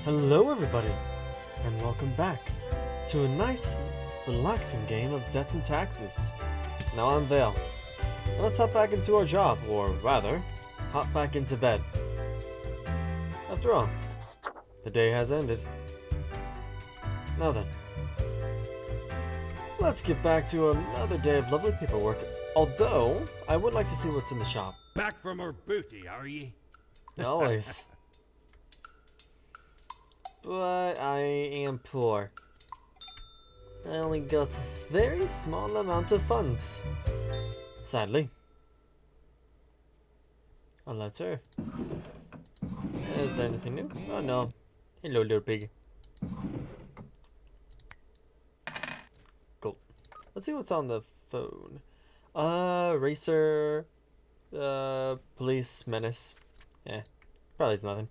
Hello everybody, and welcome back to a nice, relaxing game of Death and Taxes. Now I'm Vale. Let's hop back into our job, or rather, hop back into bed. After all, the day has ended. Now then, let's get back to another day of lovely paperwork, although I would like to see what's in the shop. Back from her booty, are ye? Always. But I am poor. I only got a very small amount of funds. Sadly. A letter. Is there anything new? Oh no. Hello, little pig. Cool. Let's see what's on the phone. Racer. Police menace. Probably is nothing.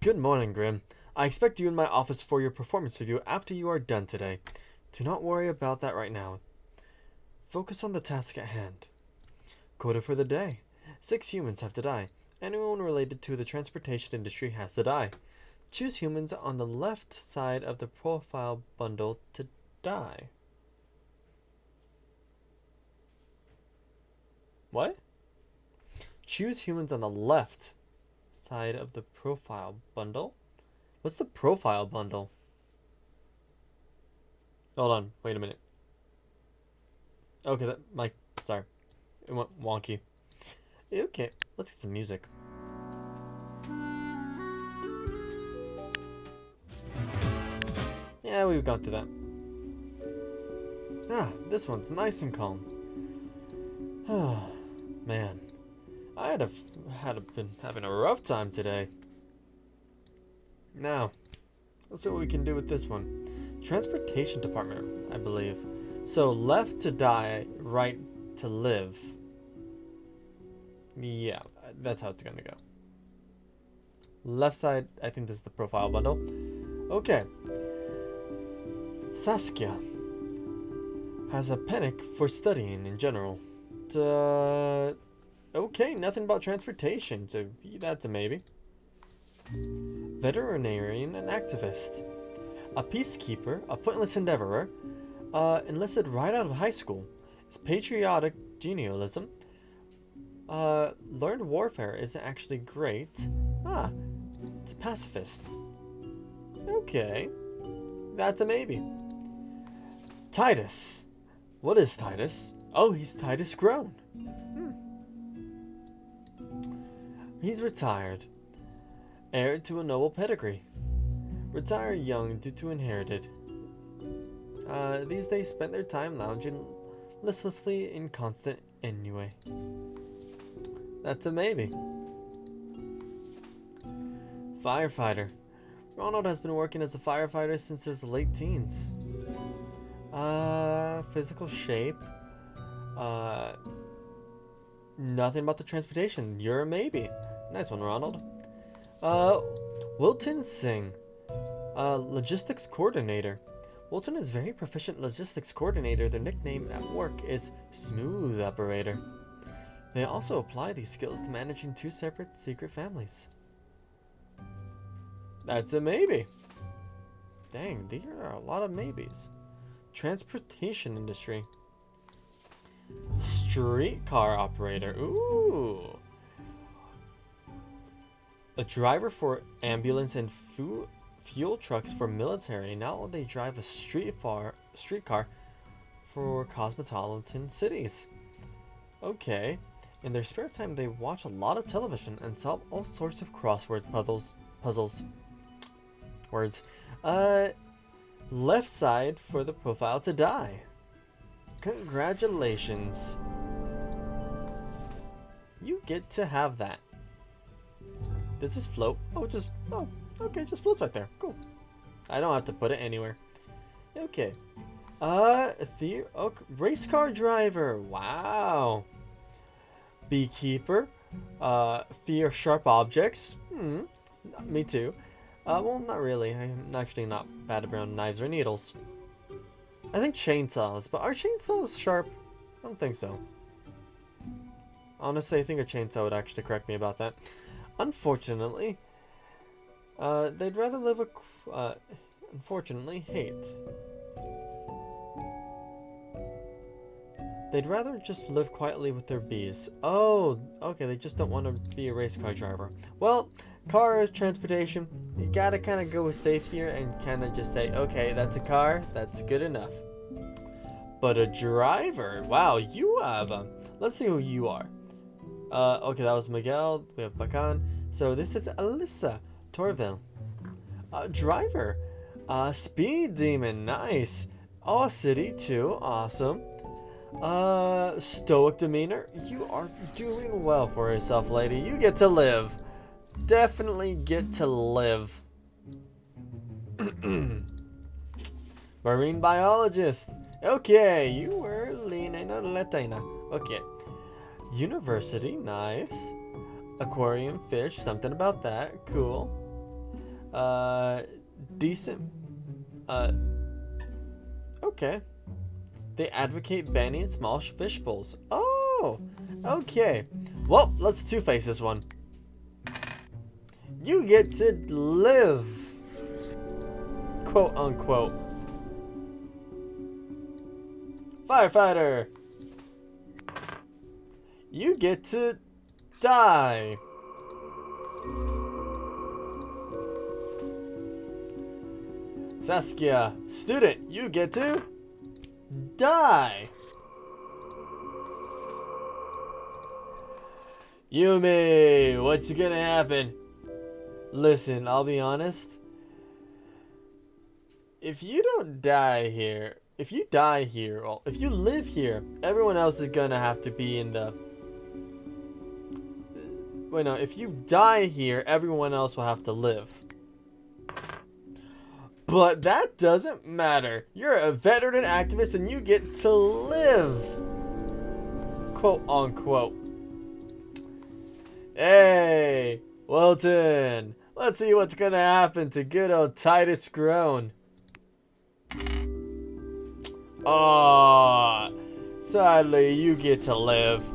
Good morning, Grim. I expect you in my office for your performance review after you are done today. Do not worry about that right now. Focus on the task at hand. Quota for the day. 6 humans have to die. Anyone related to the transportation industry has to die. Choose humans on the left side of the profile bundle to die. What? Choose humans on the left side of the profile bundle? What's the profile bundle? Hold on, wait a minute. Okay, sorry. It went wonky. Okay, let's get some music. Yeah, we've got to that. This one's nice and calm. Man, I been having a rough time today. Now, let's see what we can do with this one. Transportation department, I believe. So left to die, right to live. Yeah, that's how it's gonna go. Left side, I think this is the profile bundle. Okay. Saskia has a panic for studying in general. Okay, nothing about transportation, so that's a maybe. Veterinarian and activist. A peacekeeper, a pointless endeavorer, enlisted right out of high school. Is patriotic genialism. Learned warfare isn't actually great. It's a pacifist. Okay, that's a maybe. Titus. What is Titus? Oh, he's Titus Grown. He's retired. Heir to a noble pedigree. Retire young due to inherited. These days spent their time lounging listlessly in constant ennui. That's a maybe. Firefighter. Ronald has been working as a firefighter since his late teens. Physical shape. Nothing about the transportation. You're a maybe. Nice one, Ronald. Wilton Singh. Logistics coordinator. Wilton is very proficient logistics coordinator. Their nickname at work is Smooth Operator. They also apply these skills to managing 2 separate secret families. That's a maybe. Dang, there are a lot of maybes. Transportation industry. Streetcar operator. Ooh. A driver for ambulance and fuel trucks for military. Now they drive a streetcar for cosmopolitan cities. Okay. In their spare time, they watch a lot of television and solve all sorts of crossword puzzles. Words. Left side for the profile to die. Congratulations. You get to have that. Does this float? Oh, okay, it just floats right there. Cool. I don't have to put it anywhere. Okay. Race car driver. Wow. Beekeeper. Fear sharp objects. Me too. Well, not really. I'm actually not bad around knives or needles. I think chainsaws, but are chainsaws sharp? I don't think so. Honestly, I think a chainsaw would actually correct me about that. Unfortunately, They'd rather live unfortunately, hate. They'd rather just live quietly with their bees. Oh, okay, they just don't want to be a race car driver. Well, car transportation, you gotta kind of go safe here and kind of just say, okay, that's a car, that's good enough. But a driver, wow, you have, let's see who you are. Okay, that was Miguel, we have Bacan. So this is Alyssa Torville. Driver, Speed Demon, nice. Awe City too, awesome. Stoic demeanor. You are doing well for yourself, lady. You get to live. Definitely get to live. Marine biologist. Okay, you were Latina. Okay. University, nice. Aquarium fish, something about that. Cool. Decent. Okay. They advocate banning small fish bowls. Oh, okay. Well, let's two-face this one. You get to live, quote unquote. Firefighter. You get to die. Saskia, student, you get to die. Yumi, what's gonna happen? Listen, I'll be honest. If you don't die here, if you die here, or if you live here, everyone else is gonna have to be in the... Wait, no, if you die here, everyone else will have to live. But that doesn't matter. You're a veteran activist and you get to live. Quote unquote. Hey, Wilton. Let's see what's gonna happen to good old Titus Grown. Aww. Sadly, you get to live.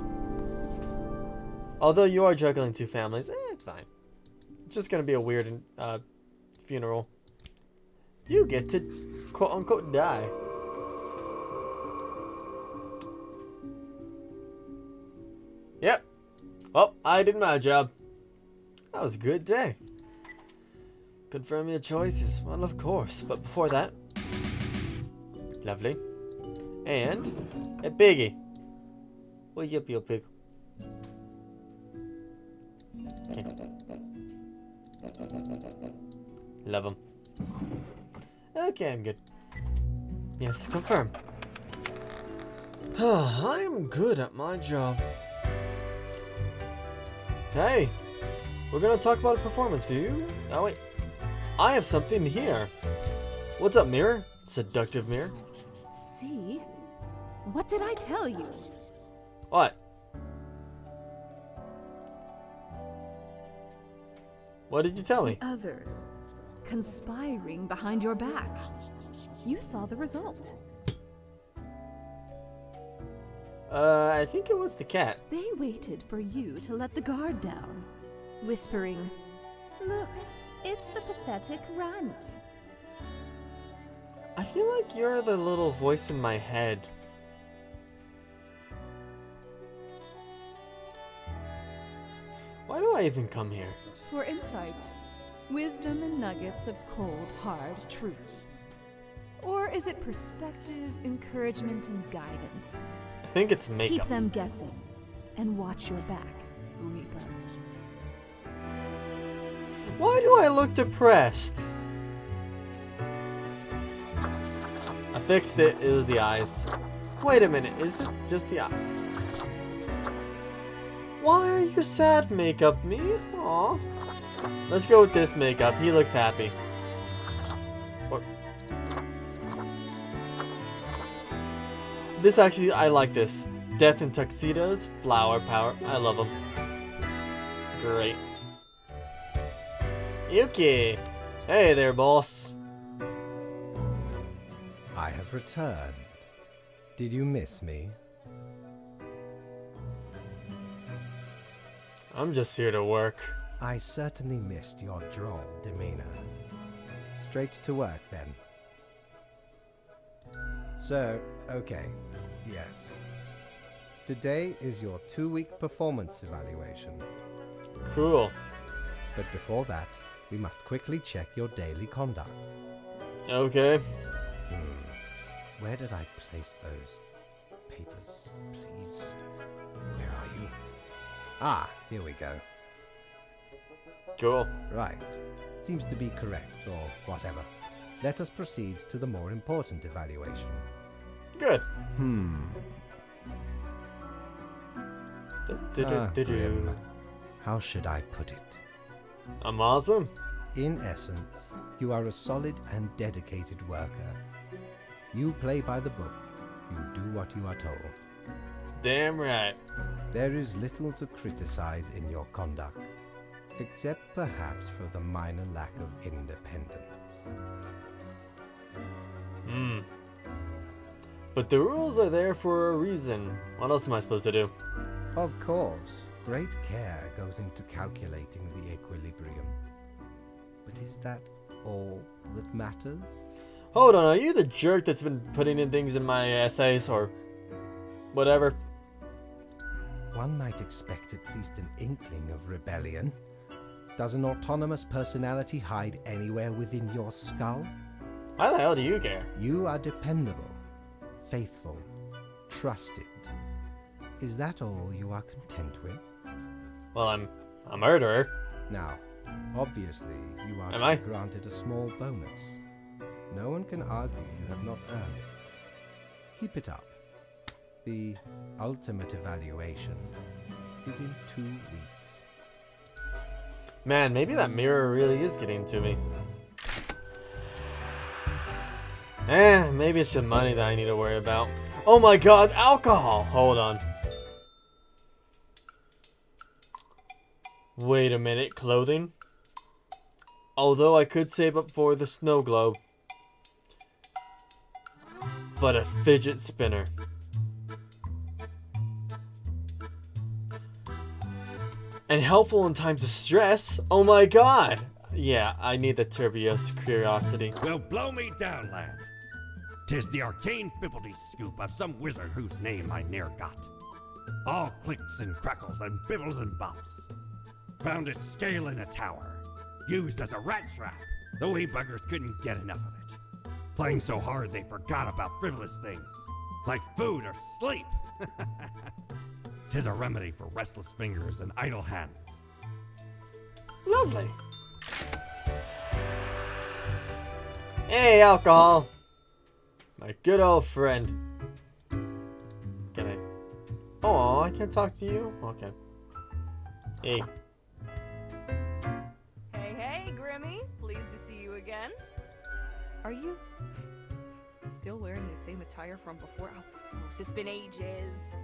Although you are juggling two families, it's fine. It's just gonna be a weird funeral. You get to quote unquote die. Yep. Well, I did my job. That was a good day. Confirm your choices. Well, of course. But before that, lovely. And a piggy. Well, yep, you pig. Okay. Love him. Okay, I'm good. Yes, confirm. I am good at my job. Hey, we're gonna talk about a performance view. Oh wait, I have something here. What's up, mirror? Seductive mirror. See? What did I tell you? What? What did you tell me? Others conspiring behind your back. You saw the result. I think it was the cat. They waited for you to let the guard down, whispering, "Look, it's the pathetic runt." I feel like you're the little voice in my head. Why do I even come here? For insight, wisdom and nuggets of cold, hard truth. Or is it perspective, encouragement, and guidance? I think it's makeup. Keep them guessing, and watch your back, Reaper. Why do I look depressed? I fixed it. It was the eyes. Wait a minute. Is it just the eye? Why are you sad, makeup me? Aw. Let's go with this makeup. He looks happy. Or... This actually, I like this. Death in tuxedos, flower power. I love them. Great. Yuki! Hey there, boss. I have returned. Did you miss me? I'm just here to work. I certainly missed your droll demeanor. Straight to work, then. So, okay, yes. Today is your 2-week performance evaluation. Cool. But before that, we must quickly check your daily conduct. Okay. Where did I place those papers, please? Where are you? Ah, here we go. Cool. Right. Seems to be correct, or whatever. Let us proceed to the more important evaluation. Good. Grim. How should I put it? I'm awesome. In essence, you are a solid and dedicated worker. You play by the book. You do what you are told. Damn right. There is little to criticize in your conduct, except perhaps for the minor lack of independence. But the rules are there for a reason. What else am I supposed to do? Of course, great care goes into calculating the equilibrium. But is that all that matters? Hold on, are you the jerk that's been putting in things in my essays or whatever? One might expect at least an inkling of rebellion. Does an autonomous personality hide anywhere within your skull? Why the hell do you care? You are dependable, faithful, trusted. Is that all you are content with? Well, I'm a murderer. Now, obviously, you are Am to I? be granted a small bonus. No one can argue you have not earned it. Keep it up. The ultimate evaluation is in 2 weeks. Man, maybe that mirror really is getting to me. Maybe it's just money that I need to worry about. Oh my god, alcohol! Hold on. Wait a minute, clothing? Although I could save up for the snow globe. But a fidget spinner. And helpful in times of stress? Oh my god! Yeah, I need the Turbios curiosity. Well, blow me down, lad. 'Tis the arcane fibbledy scoop of some wizard whose name I ne'er got. All clicks and crackles and bibbles and bops. Found it scale in a tower. Used as a rat trap. The wee buggers couldn't get enough of it. Playing so hard they forgot about frivolous things. Like food or sleep. 'Tis a remedy for restless fingers and idle hands. Lovely. Hey, alcohol. My good old friend. Can I? Oh, I can't talk to you? Okay. Hey. Hey, Grimmy. Pleased to see you again. Are you still wearing the same attire from before? Oh, gross. It's been ages.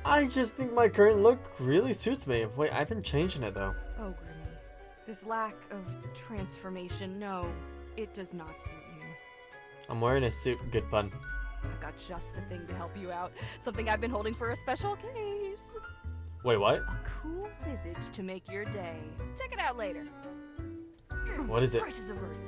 I just think my current look really suits me. Wait, I've been changing it though. Oh, Grimmy. This lack of transformation, no, it does not suit you. I'm wearing a suit, good pun. I've got just the thing to help you out. Something I've been holding for a special case. Wait, what? A cool visage to make your day. Check it out later. What is it? Prices of Earth.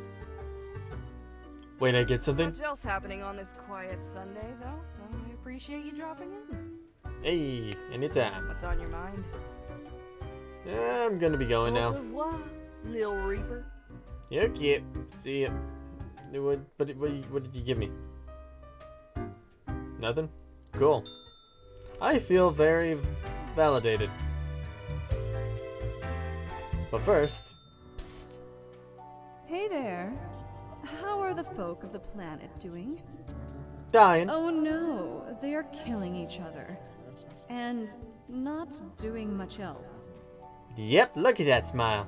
Wait, I get something? Much else happening on this quiet Sunday, though, so I appreciate you dropping in. Hey, anytime. What's on your mind? Yeah, I'm gonna be going Au now. revoir, Lil Reaper. Yep, yep. See ya. What did you give me? Nothing? Cool. I feel very validated. But first... Psst. Hey there. How are the folk of the planet doing? Dying. Oh no, they are killing each other. And not doing much else. Yep, look at that smile.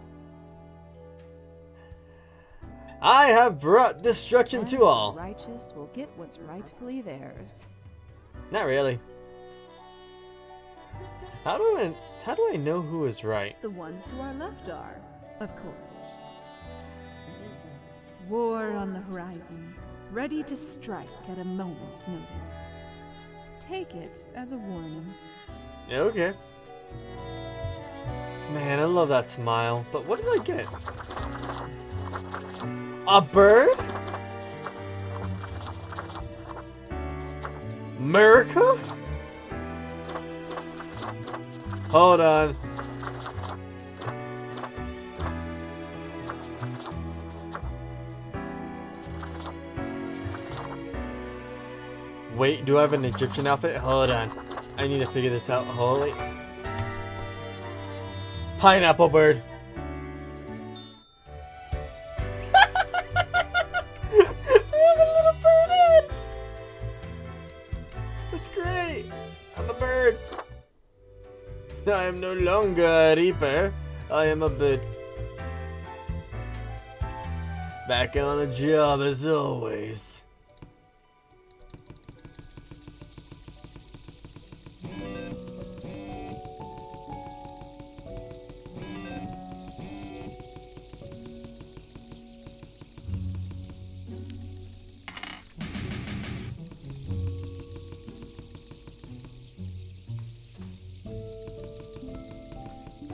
I have brought destruction And to all. the righteous will get what's rightfully theirs. Not really. How do I know who is right? The ones who are left are, of course. War on the horizon, ready to strike at a moment's notice. take it as a warning. Okay. Man, I love that smile. But what did I get? A bird? America? Hold on. Wait, do I have an Egyptian outfit? Hold on. I need to figure this out. Holy. Pineapple bird. I have a little bird head. That's great. I'm a bird. I am no longer a reaper. I am a bird. Back on the job as always.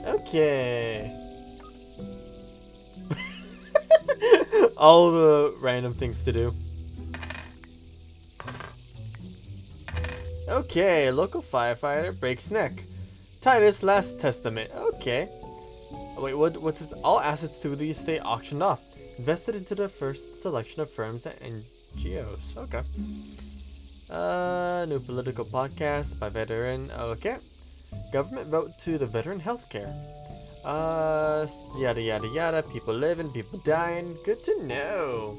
Okay. All the random things to do. Okay, local firefighter breaks neck. Titus Last Testament. Okay. Wait, what's this? All assets to the estate auctioned off. Invested into the first selection of firms and NGOs. Okay. New political podcast by veteran. Okay. Government vote to the veteran healthcare. Yada yada yada. People living, people dying. Good to know.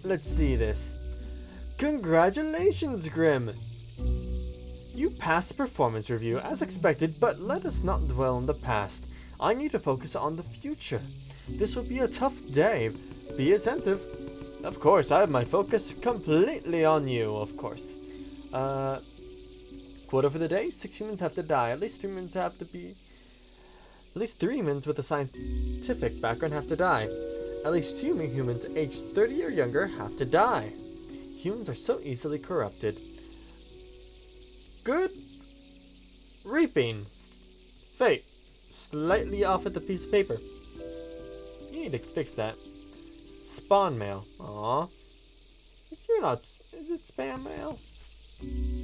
Let's see this. Congratulations, Grim. You passed the performance review as expected, but let us not dwell on the past. I need to focus on the future. This will be a tough day. Be attentive. Of course, I have my focus completely on you, of course. Quota for the day, 6 humans have to die. At least 3 humans have to be... At least 3 humans with a scientific background have to die. At least 2 humans aged 30 or younger have to die. Humans are so easily corrupted. Good reaping. Fate. Slightly off at the piece of paper. You need to fix that. Spawn mail. Aww. You're not... Is it spam mail?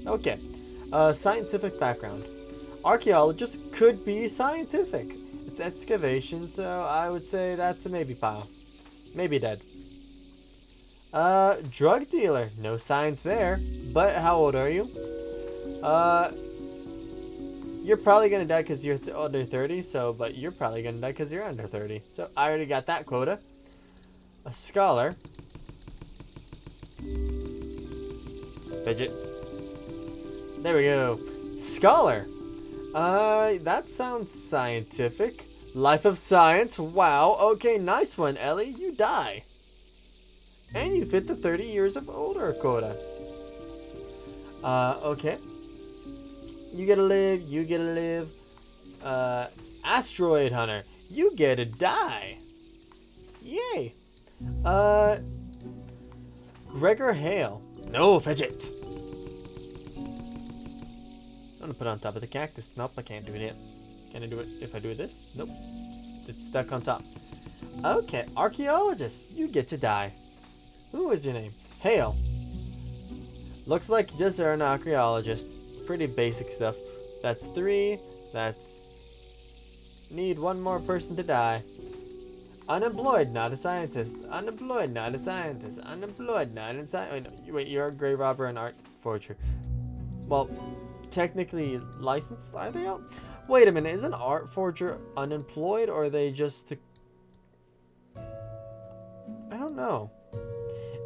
Okay. Scientific background. Archaeologist could be scientific. It's excavation, so I would say that's a maybe pile. Maybe dead. Drug dealer. No science there. But how old are you? You're probably gonna die because you're under 30, so, but you're probably gonna die because you're under 30. So I already got that quota. A scholar. Fidget. There we go. Scholar. That sounds scientific. Life of science. Wow. Okay, nice one, Ellie. You die. And you fit the 30 years of older quota. Okay. You get to live. You get to live. Asteroid hunter. You get to die. Yay. Gregor Hale. No, Fidget. I'm gonna put it on top of the cactus. Nope, I can't do it yet. Can I do it if I do this? Nope. It's stuck on top. Okay, archaeologist. You get to die. Who is your name? Hale. Looks like you just are an archaeologist. Pretty basic stuff. That's 3. That's... Need 1 more person to die. Unemployed, not a scientist. Unemployed, not a scientist. Unemployed, not a scientist. Wait, you're a grave robber and art forger. Well, technically licensed, are they all? Wait a minute, is an art forger unemployed or are they just... I don't know.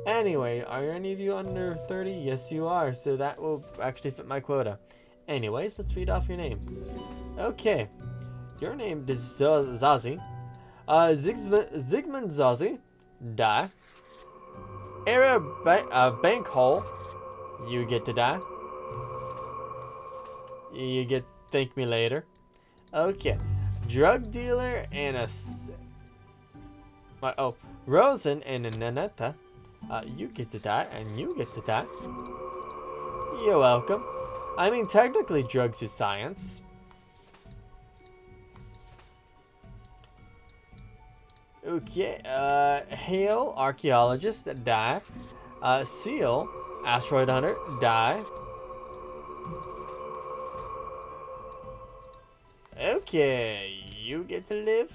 Anyway, are any of you under 30? Yes, you are, so that will actually fit my quota. Anyways, let's read off your name. Okay. Your name is Zazie. Zygmunt Zazie. Die. Area bank hole. You get to die. You get thank me later. Okay. Drug dealer and a... Rosen and Nanetta, you get to die, and you get to die. You're welcome. I mean, technically, drugs is science. Okay, Hale, archaeologist, die. Seal, asteroid hunter, die. Okay, you get to live.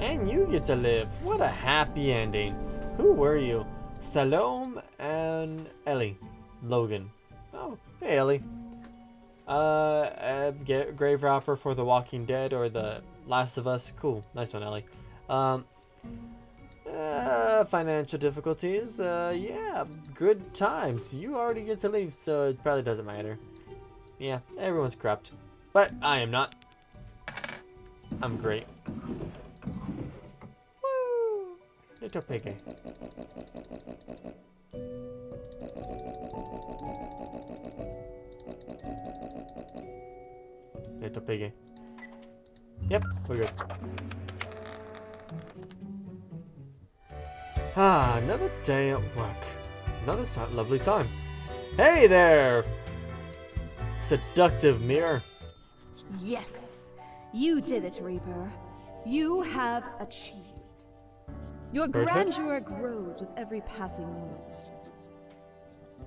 And you get to live. What a happy ending. Who were you? Salome and Ellie. Logan. Oh, hey Ellie. Grave Rapper for The Walking Dead or The Last of Us. Cool. Nice one, Ellie. Financial difficulties. Yeah, good times. You already get to leave, so it probably doesn't matter. Yeah, everyone's corrupt. But I am not. I'm great. Woo! Little piggy. Little piggy. Yep, we're good. Ah, another day at work. Another lovely time. Hey there! Seductive mirror. Yes, you did it, Reaper. You have achieved. Your Birdhead? grandeur grows with every passing moment.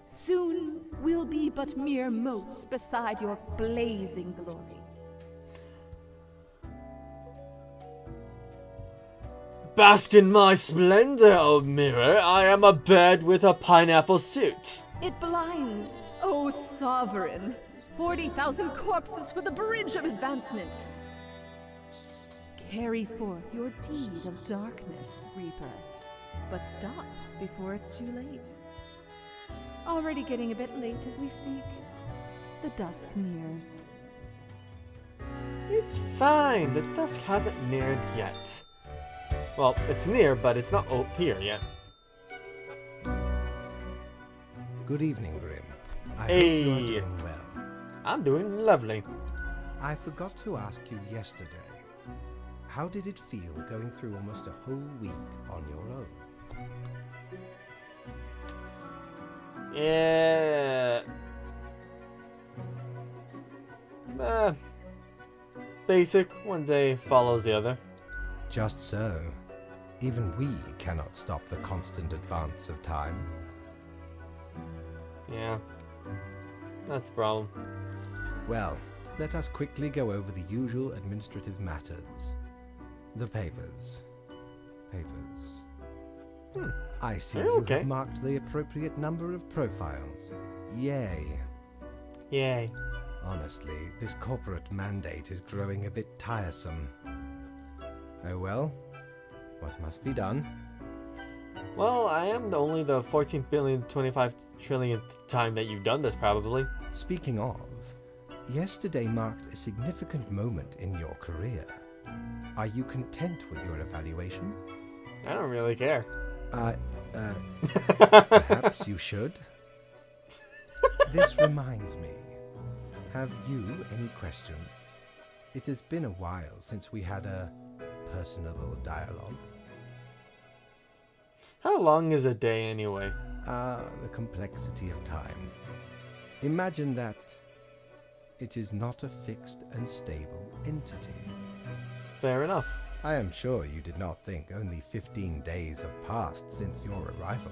Soon we'll be but mere motes beside your blazing glory. Bask in my splendor, O mirror. I am a bird with a pineapple suit. It blinds, O sovereign. 40,000 corpses for the bridge of advancement. Carry forth your deed of darkness, Reaper. But stop before it's too late. Already getting a bit late as we speak. The dusk nears. It's fine. The dusk hasn't neared yet. Well, it's near, but it's not here yet. Good evening, Grim. I Hey. hope you are doing well. I'm doing lovely. I forgot to ask you yesterday. How did it feel going through almost a whole week on your own? Yeah. Basic. One day follows the other. Just so. Even we cannot stop the constant advance of time. Yeah. That's the problem. Well, let us quickly go over the usual administrative matters. The papers. I see you Okay. have marked the appropriate number of profiles. Yay. Yay. Honestly, this corporate mandate is growing a bit tiresome. Oh well, what must be done? Well, I am only the 14 billion 25 trillionth time that you've done this, probably. Speaking of, yesterday marked a significant moment in your career. Are you content with your evaluation? I don't really care. Perhaps you should. This reminds me. Have you any questions? It has been a while since we had a personable dialogue. How long is a day anyway? The complexity of time. Imagine that it is not a fixed and stable entity. Fair enough. I am sure you did not think only 15 days have passed since your arrival.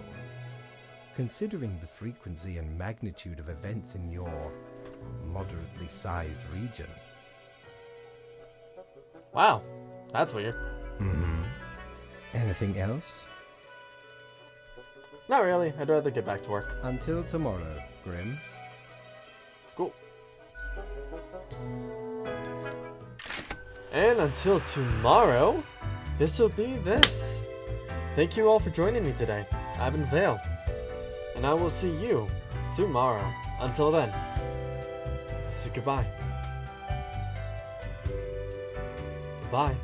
Considering the frequency and magnitude of events in your moderately sized region. Wow. That's weird. Mm-hmm. Anything else? Not really. I'd rather get back to work. Until tomorrow, Grim. Cool. And until tomorrow, this will be this. Thank you all for joining me today. I've been Vale. And I will see you tomorrow. Until then, this is goodbye. Goodbye.